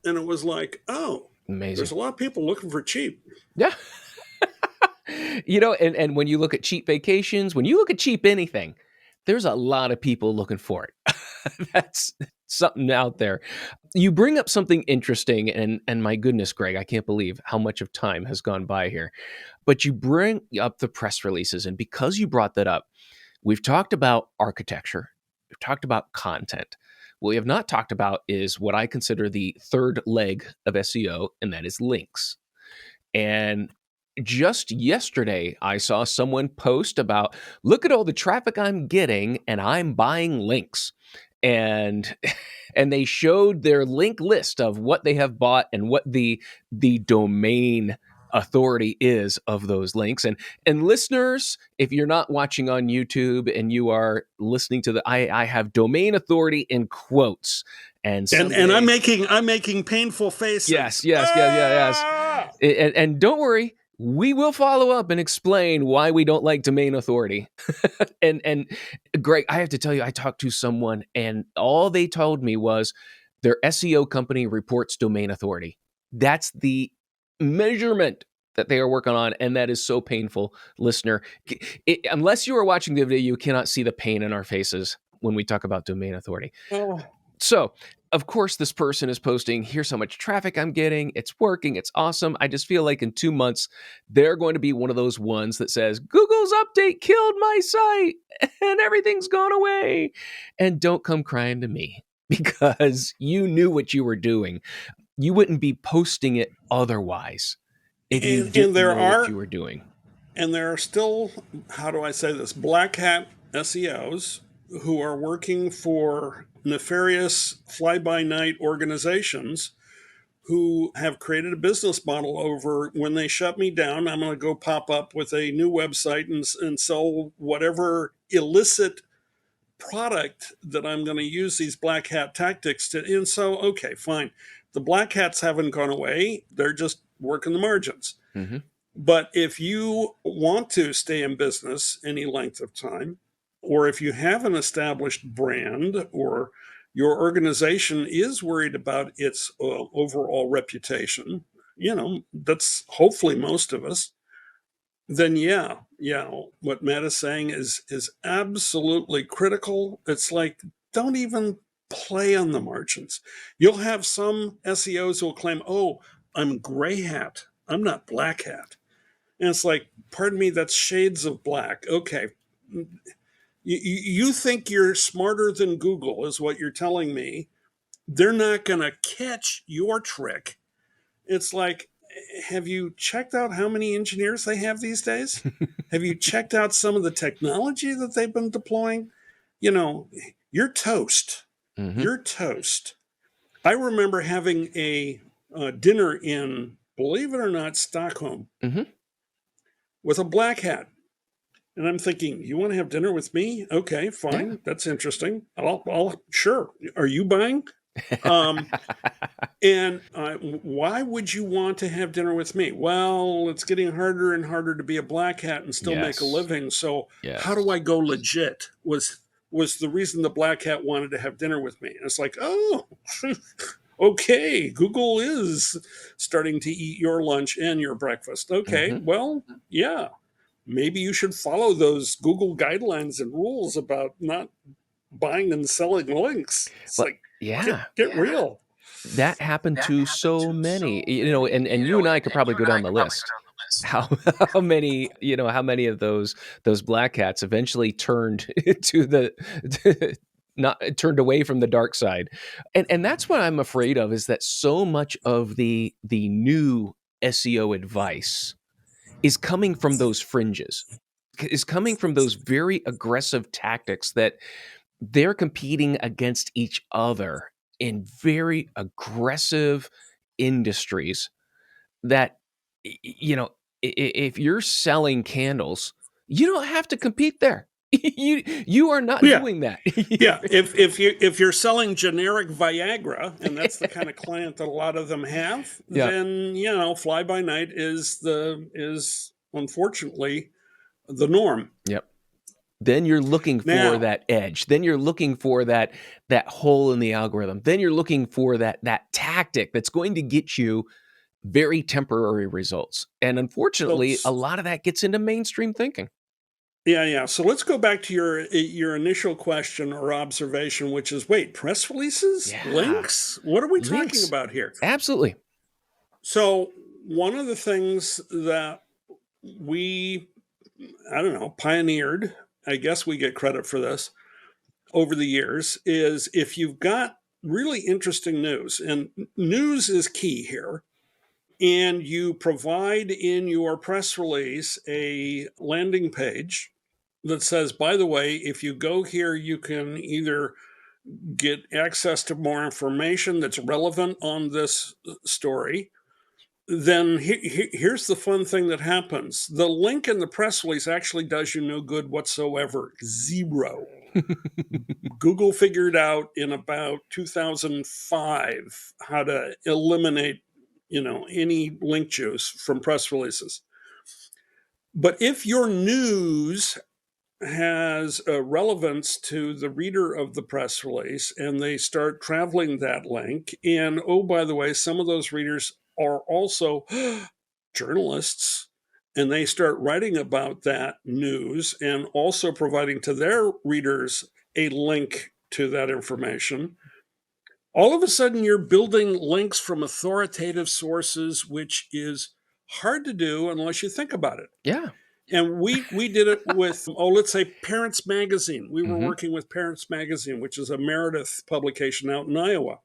And it was like, oh, amazing. There's a lot of people looking for cheap. Yeah. And when you look at cheap vacations, when you look at cheap anything, there's a lot of people looking for it. That's something out there. You bring up something interesting, and my goodness, Greg, I can't believe how much of time has gone by here. But you bring up the press releases, and because you brought that up, we've talked about architecture, we've talked about content. What we have not talked about is what I consider the third leg of SEO, and that is links. And just yesterday, I saw someone post about, look at all the traffic I'm getting, and I'm buying links. And they showed their link list of what they have bought and what the domain authority is of those links. And listeners, if you're not watching on YouTube and you are listening to I have domain authority in quotes. And I'm making painful faces. Yes. And don't worry, we will follow up and explain why we don't like domain authority. and Greg, I have to tell you, I talked to someone and all they told me was their SEO company reports domain authority. That's the measurement that they are working on, and that is so painful, listener. Unless you are watching the video, you cannot see the pain in our faces when we talk about domain authority. Oh. So, of course, this person is posting, here's how much traffic I'm getting. It's working. It's awesome. I just feel like in 2 months, they're going to be one of those ones that says, Google's update killed my site and everything's gone away. And don't come crying to me because you knew what you were doing. You wouldn't be posting it otherwise if you didn't know what you were doing. And there are still, how do I say this, black hat SEOs who are working for nefarious fly-by-night organizations who have created a business model over when they shut me down, I'm going to go pop up with a new website and sell whatever illicit product that I'm going to use these black hat tactics to. And so, okay, fine. The black hats haven't gone away. They're just working the margins. Mm-hmm. But if you want to stay in business any length of time, or if you have an established brand, or your organization is worried about its overall reputation, that's hopefully most of us, then yeah, what Matt is saying is absolutely critical. It's like, don't even play on the margins. You'll have some SEOs who will claim, oh, I'm gray hat, I'm not black hat. And it's like, pardon me, that's shades of black. Okay. You think you're smarter than Google is what you're telling me. They're not going to catch your trick. It's like, have you checked out how many engineers they have these days? Have you checked out some of the technology that they've been deploying? You're toast. Mm-hmm. You're toast. I remember having a dinner in, believe it or not, Stockholm, mm-hmm. with a black hat. And I'm thinking, you want to have dinner with me? Okay, fine. Yeah. That's interesting. I'll sure. Are you buying? Um, and why would you want to have dinner with me? Well, it's getting harder and harder to be a black hat and still make a Yes. living. So how do Yes. I go legit? Was the reason the black hat wanted to have dinner with me. And it's like, oh, okay, Google is starting to eat your lunch and your breakfast. Okay, Hmm. well, yeah, maybe you should follow those Google guidelines and rules about not buying and selling links. It's Well, like, yeah. get real. That happened to so many, and you and I could probably go down the list. How how many, how many of those black hats eventually turned to not turned away from the dark side. And that's what I'm afraid of, is that so much of the new SEO advice is coming from those fringes. Is coming from those very aggressive tactics that they're competing against each other in very aggressive industries that if you're selling candles, you don't have to compete there. You are not Yeah, doing that. yeah. If you're selling generic Viagra, and that's the kind of client that a lot of them have, Yeah. then fly by night is unfortunately the norm. Yep. Then you're looking for Now, that edge. Then you're looking for that hole in the algorithm. Then you're looking for that tactic that's going to get you very temporary results. And so unfortunately, a lot of that gets into mainstream thinking. yeah, yeah. So let's go back to your initial question or observation, which is, wait, press releases, Yeah. links? What are we talking Links. about here? Absolutely. So one of the things that we, I don't know, pioneered, I guess we get credit for this over the years, is if you've got really interesting news, and news is key here, and you provide in your press release a landing page that says, by the way, if you go here, you can either get access to more information that's relevant on this story. Then here's the fun thing that happens: the link in the press release actually does you no good whatsoever. Zero. Google figured out in about 2005 how to eliminate, any link juice from press releases. But if your news has a relevance to the reader of the press release and they start traveling that link, and oh, by the way, some of those readers are also journalists, and they start writing about that news and also providing to their readers a link to that information, all of a sudden you're building links from authoritative sources, which is hard to do unless you think about it. Yeah. And we did it with, let's say Parents Magazine. We were Hmm. working with Parents Magazine, which is a Meredith publication out in Iowa.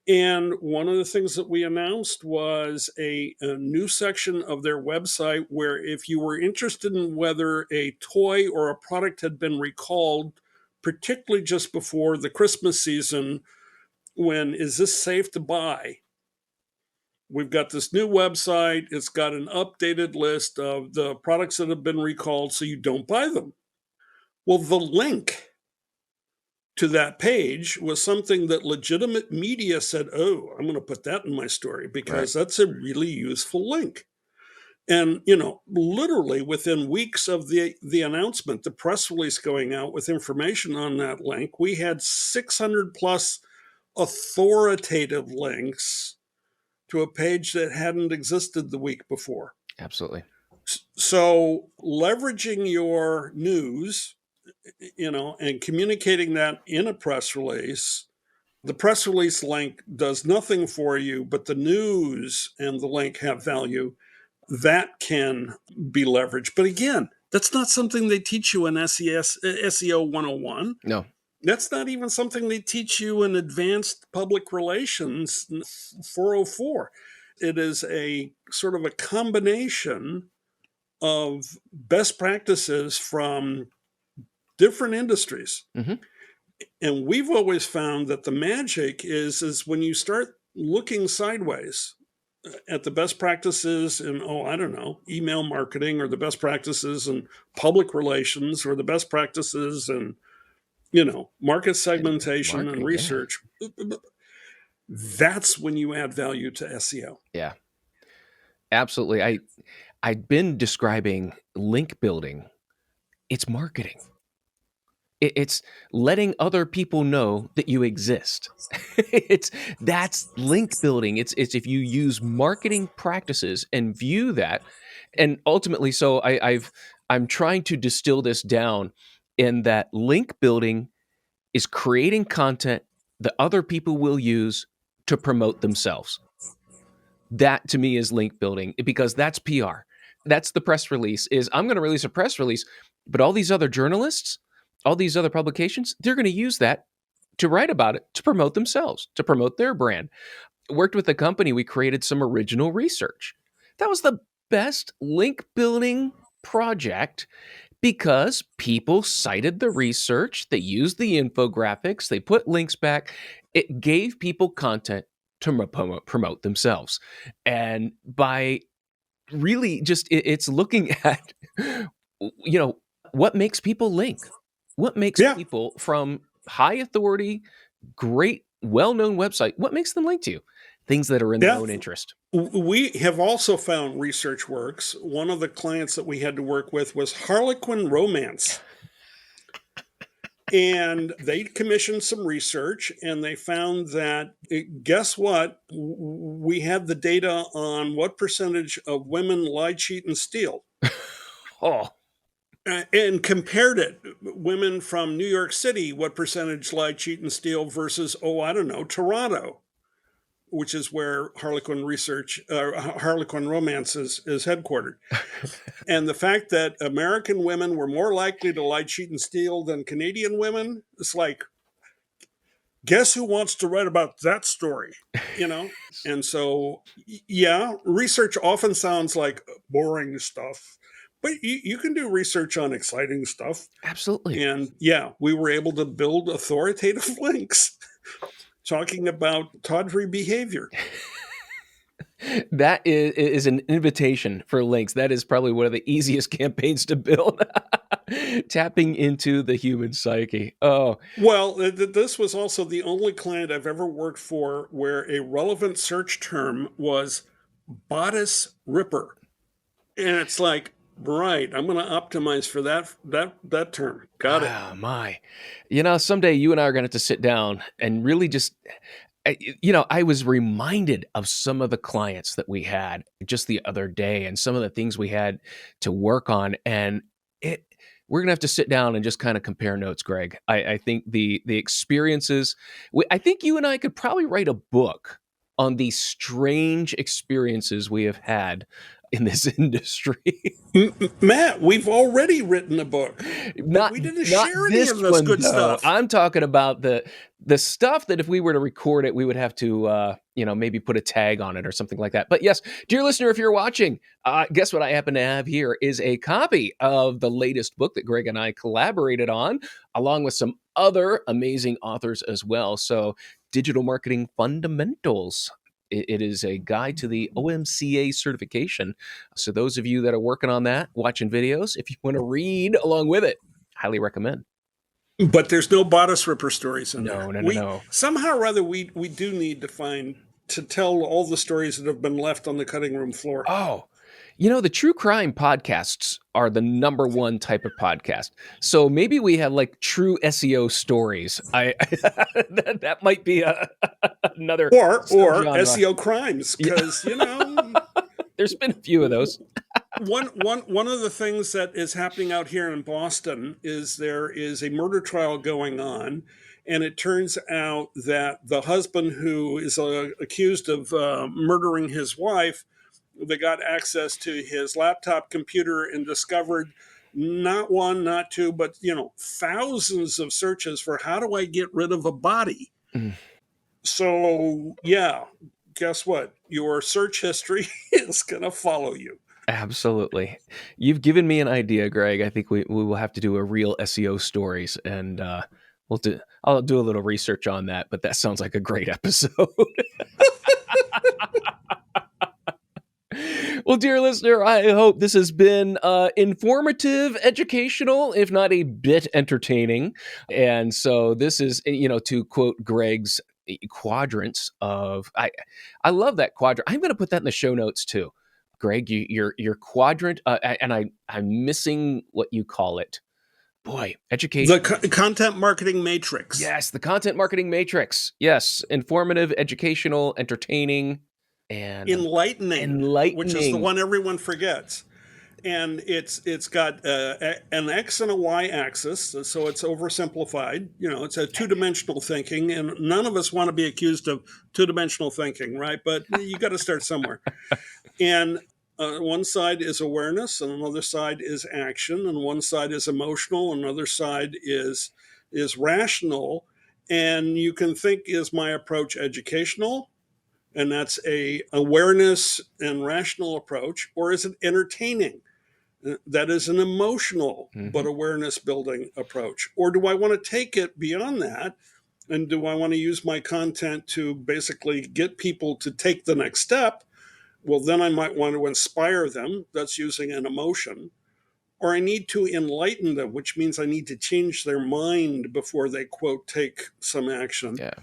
And one of the things that we announced was a new section of their website where, if you were interested in whether a toy or a product had been recalled, particularly just before the Christmas season, when is this safe to buy? We've got this new website. It's got an updated list of the products that have been recalled, so you don't buy them. Well, the link to that page was something that legitimate media said, oh, I'm going to put that in my story Right. because that's a really useful link. And, literally within weeks of the announcement, the press release going out with information on that link, we had 600 plus authoritative links to a page that hadn't existed the week before. Absolutely. So leveraging your news, and communicating that in a press release, the press release link does nothing for you, but the news and the link have value. That can be leveraged. But again, that's not something they teach you in SEO 101. No. That's not even something they teach you in advanced public relations 404. It is a sort of a combination of best practices from different industries. Hmm. And we've always found that the magic is when you start looking sideways at the best practices in, I don't know, email marketing, or the best practices in public relations, or the best practices in market segmentation and Marketing, yeah. research, that's when you add value to SEO. Yeah, absolutely. I've been describing link building. It's marketing. It's letting other people know that you exist. That's link building. It's if you use marketing practices and view that, and ultimately, so I'm trying to distill this down in that link building is creating content that other people will use to promote themselves. That to me is link building because that's PR. That's the press release. Is I'm going to release a press release, but all these other journalists, all these other publications, they're going to use that to write about it, to promote themselves, to promote their brand. Worked with a company, we created some original research. That was the best link building project because people cited the research, they used the infographics, they put links back. It gave people content to promote themselves. And by really just, it's looking at, what makes people link? What makes Yeah. people from high authority, great, well-known website, what makes them link to you? Things that are in their own interest. We have also found research works. One of the clients that we had to work with was Harlequin Romance. And they commissioned some research and they found that, guess what? We had the data on what percentage of women lie, cheat, and steal. Oh, And compared it, women from New York City, what percentage lie, cheat, and steal versus, Toronto, which is where Harlequin Romance is headquartered. And the fact that American women were more likely to lie, cheat, and steal than Canadian women, it's like, guess who wants to write about that story? And so, yeah, research often sounds like boring stuff, but you can do research on exciting stuff. absolutely. And yeah, we were able to build authoritative links talking about tawdry behavior. That is an invitation for links. That is probably one of the easiest campaigns to build. Tapping into the human psyche. Oh, Well, this was also the only client I've ever worked for where a relevant search term was bodice ripper. And it's like, right, I'm going to optimize for that term. Got it. oh my. Someday you and I are going to have to sit down and really just, I was reminded of some of the clients that we had just the other day and some of the things we had to work on. And we're going to have to sit down and just kind of compare notes, Greg. I think the experiences, I think you and I could probably write a book on the strange experiences we have had in this industry. Matt, we've already written a book. Not We didn't not share any this of this one, good though. stuff. I'm talking about the stuff that if we were to record it, we would have to maybe put a tag on it or something like that. But yes, dear listener, if you're watching, guess what I happen to have here is a copy of the latest book that Greg and I collaborated on, along with some other amazing authors as well. So, Digital Marketing Fundamentals. It is a guide to the OMCA certification. So those of you that are working on that, watching videos, if you want to read along with it, highly recommend. But there's no bodice ripper stories in there. No. Somehow or other, we do need to tell all the stories that have been left on the cutting room floor. Oh, the true crime podcasts are the number one type of podcast. So maybe we have like true SEO stories. That might be another or genre. SEO crimes, because there's been a few of those. one of the things that is happening out here in Boston is there is a murder trial going on, and it turns out that the husband who is accused of murdering his wife, they got access to his laptop computer and discovered not one, not two, but thousands of searches for how do I get rid of a body. So yeah, guess what? Your search history is going to follow you. Absolutely. You've given me an idea, Greg. I think we will have to do a real SEO stories, and I'll do a little research on that, but that sounds like a great episode. Well, dear listener, I hope this has been informative, educational, if not a bit entertaining. And so this is, to quote Greg's quadrants of, I love that quadrant. I'm going to put that in the show notes too. Greg, your quadrant, and I'm missing what you call it. Boy, education. The content marketing matrix. Yes, the content marketing matrix. Yes, informative, educational, entertaining, and enlightening, which is the one everyone forgets. And it's got an X and a Y axis, so it's oversimplified. It's a two-dimensional thinking, and none of us want to be accused of two-dimensional thinking, right? But you got to start somewhere. And one side is awareness, and another side is action, and one side is emotional, and another side is rational. And you can think, is my approach educational? And that's a awareness and rational approach, or is it entertaining? That is an emotional but awareness building approach. Or do I want to take it beyond that? And do I want to use my content to basically get people to take the next step? Well, then I might want to inspire them. That's using an emotion. Or I need to enlighten them, which means I need to change their mind before they, quote, take some action. Yeah.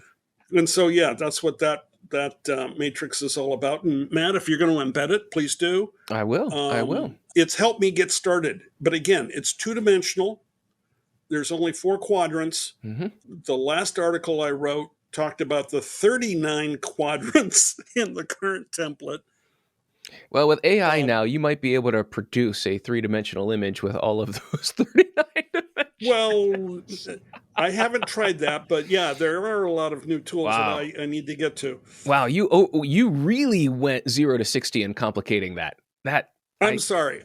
And so, that's what that matrix is all about. And Matt, if you're going to embed it, please do. I will. It's helped me get started. But again, it's two-dimensional. There's only 4 quadrants. The last article I wrote talked about the 39 quadrants in the current template. Well, with AI now, you might be able to produce a 3-dimensional image with all of those 39 dimensions. Well, I haven't tried that, but there are a lot of new tools that I need to get to. Wow, you really went 0 to 60 in complicating that. I'm sorry.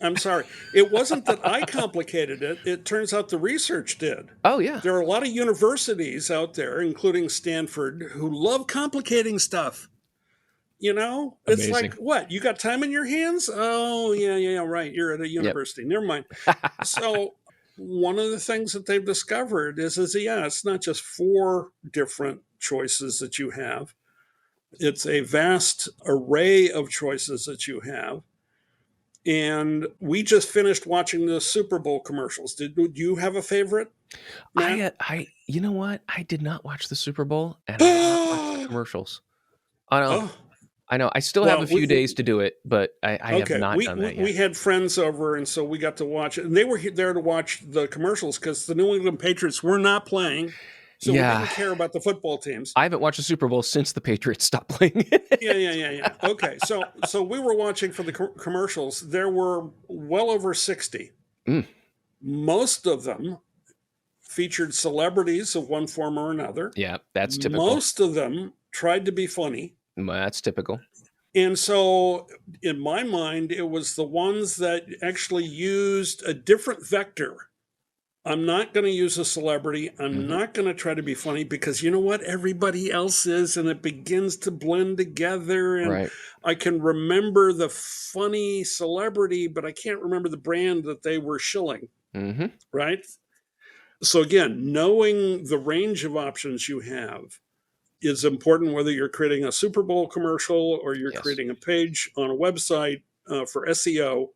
It wasn't that I complicated it. It turns out the research did. Oh, yeah. There are a lot of universities out there, including Stanford, who love complicating stuff. It's Amazing. like, what? You got time in your hands? Oh, yeah, right. You're at a university. Yep. Never mind. So one of the things that they've discovered is it's not just 4 different choices that you have. It's a vast array of choices that you have. And we just finished watching the Super Bowl commercials. Did you have a favorite, Matt? You know what? I did not watch the Super Bowl, and I did not watch the commercials. I know. I still have a few days to do it, but I have not done that yet. We had friends over, and so we got to watch it. And they were there to watch the commercials because the New England Patriots were not playing. So we didn't care about the football teams. I haven't watched the Super Bowl since the Patriots stopped playing. Yeah. Okay, so we were watching for the commercials. There were well over 60. Most of them featured celebrities of one form or another. Yeah, that's typical. Most of them tried to be funny. That's typical. And so in my mind, it was the ones that actually used a different vector. I'm not going to use a celebrity. I'm not going to try to be funny because you know what? Everybody else is, and it begins to blend together. And I can remember the funny celebrity, but I can't remember the brand that they were shilling. Right? So again, knowing the range of options you have is important, whether you're creating a Super Bowl commercial or you're creating a page on a website for SEO.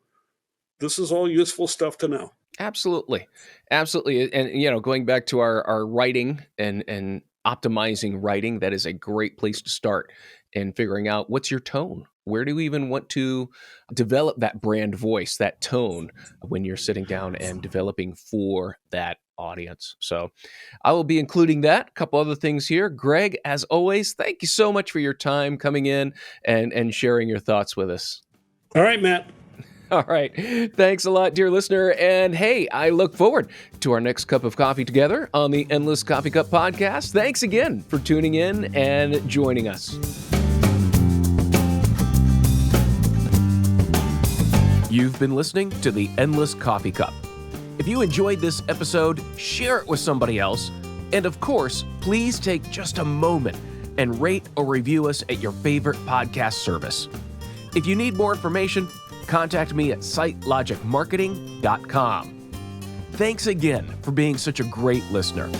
This is all useful stuff to know. Absolutely. And, going back to our writing and optimizing writing, that is a great place to start in figuring out what's your tone. Where do you even want to develop that brand voice, that tone when you're sitting down and developing for that audience? So I will be including that. A couple other things here. Greg, as always, thank you so much for your time coming in and sharing your thoughts with us. All right, Matt. All right. Thanks a lot, dear listener. And hey, I look forward to our next cup of coffee together on the Endless Coffee Cup podcast. Thanks again for tuning in and joining us. You've been listening to the Endless Coffee Cup. If you enjoyed this episode, share it with somebody else. And of course, please take just a moment and rate or review us at your favorite podcast service. If you need more information, contact me at sitelogicmarketing.com. Thanks again for being such a great listener.